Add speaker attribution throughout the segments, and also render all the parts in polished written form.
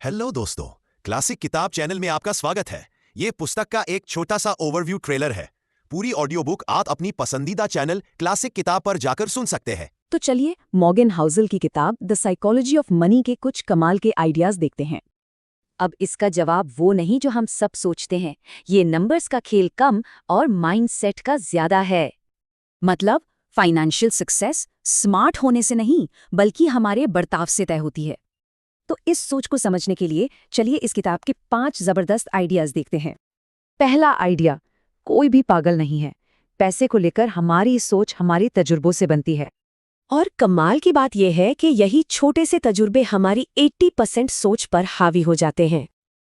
Speaker 1: Hello दोस्तों, classic किताब channel में आपका स्वागत है। ये पुस्तक का एक छोटा सा ओवरव्यू ट्रेलर है। पूरी ऑडियो बुक आप अपनी पसंदीदा चैनल क्लासिक किताब पर जाकर सुन सकते हैं।
Speaker 2: तो चलिए मॉर्गन हाउसल की किताब द साइकोलॉजी ऑफ मनी के कुछ कमाल के आइडियाज देखते हैं। अब इसका जवाब वो नहीं जो हम सब सोचते हैं। ये नंबर्स का खेल कम और माइंडसेट का ज्यादा है। मतलब फाइनेंशियल सक्सेस स्मार्ट होने से नहीं बल्कि हमारे बर्ताव से तय होती है। तो इस सोच को समझने के लिए चलिए इस किताब के 5 जबरदस्त आइडियाज देखते हैं। पहला आइडिया, कोई भी पागल नहीं है। पैसे को लेकर हमारी सोच हमारे तजुर्बों से बनती है। और कमाल की बात यह है कि यही छोटे से तजुर्बे हमारी 80% सोच पर हावी हो जाते हैं।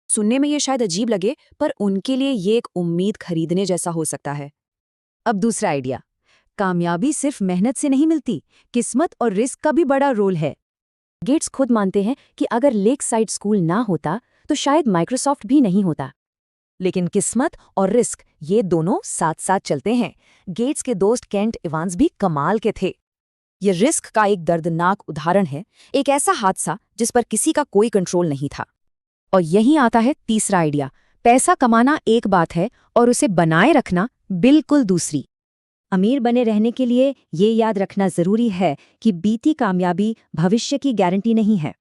Speaker 2: सुनने में ये शायद अजीब लगे, पर उनके लिए ये एक उम्मीद खरीदने जैसा हो सकता है। अब दूसरा आइडिया, कामयाबी सिर्फ मेहनत से नहीं मिलती, किस्मत और रिस्क का भी बड़ा रोल है। गेट्स खुद मानते हैं कि अगर लेक साइड स्कूल ना होता तो शायद माइक्रोसॉफ्ट भी नहीं होता। लेकिन किस्मत और रिस्क ये दोनों साथ साथ चलते हैं। गेट्स के दोस्त केंट इवांस भी कमाल के थे। ये रिस्क का एक दर्दनाक उदाहरण है, एक ऐसा हादसा जिस पर किसी का कोई कंट्रोल नहीं था। और यहीं आता है तीसरा आइडिया, पैसा कमाना एक बात है और उसे बनाए रखना बिल्कुल दूसरी। अमीर बने रहने के लिए ये याद रखना जरूरी है कि बीती कामयाबी भविष्य की गारंटी नहीं है।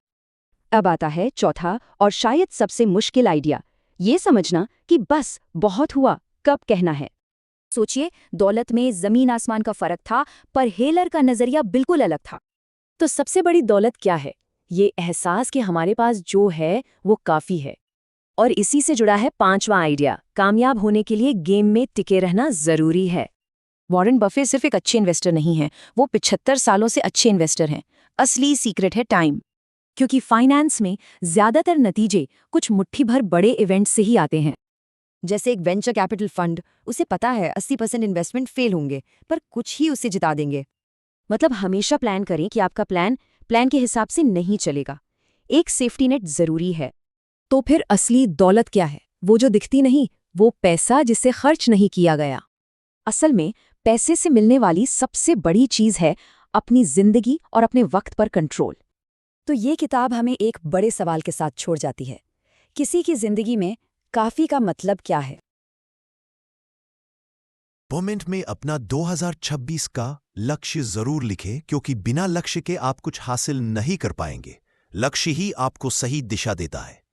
Speaker 2: अब आता है चौथा और शायद सबसे मुश्किल आइडिया, ये समझना कि बस बहुत हुआ कब कहना है। सोचिए, दौलत में जमीन आसमान का फर्क था, पर हेलर का नजरिया बिल्कुल अलग था। तो सबसे बड़ी दौलत क्या है? ये एहसास कि हमारे पास जो है वो काफी है। और इसी से जुड़ा है 5वां आइडिया, कामयाब होने के लिए गेम में टिके रहना जरूरी है। वॉरेन बफे सिर्फ एक अच्छे इन्वेस्टर नहीं हैं, वो 75 सालों से अच्छे इन्वेस्टर हैं। असली सीक्रेट है टाइम। क्योंकि फाइनेंस में ज्यादातर नतीजे कुछ मुट्ठी भर बड़े इवेंट्स से ही आते हैं। जैसे एक वेंचर कैपिटल फंड, उसे पता है 80% इन्वेस्टमेंट फेल होंगे, पर कुछ ही उसे जिता देंगे। मतलब हमेशा प्लान करें कि आपका प्लान के हिसाब से नहीं चलेगा। एक सेफ्टी नेट जरूरी है। तो फिर असली दौलत क्या है? वो जो दिखती नहीं, वो पैसा जिसे खर्च नहीं किया गया। असल में पैसे से मिलने वाली सबसे बड़ी चीज है अपनी जिंदगी और अपने वक्त पर कंट्रोल। तो ये किताब हमें एक बड़े सवाल के साथ छोड़ जाती है, किसी की जिंदगी में काफी का मतलब क्या है?
Speaker 1: कमेंट में अपना 2026 का लक्ष्य जरूर लिखें, क्योंकि बिना लक्ष्य के आप कुछ हासिल नहीं कर पाएंगे। लक्ष्य ही आपको सही दिशा देता है।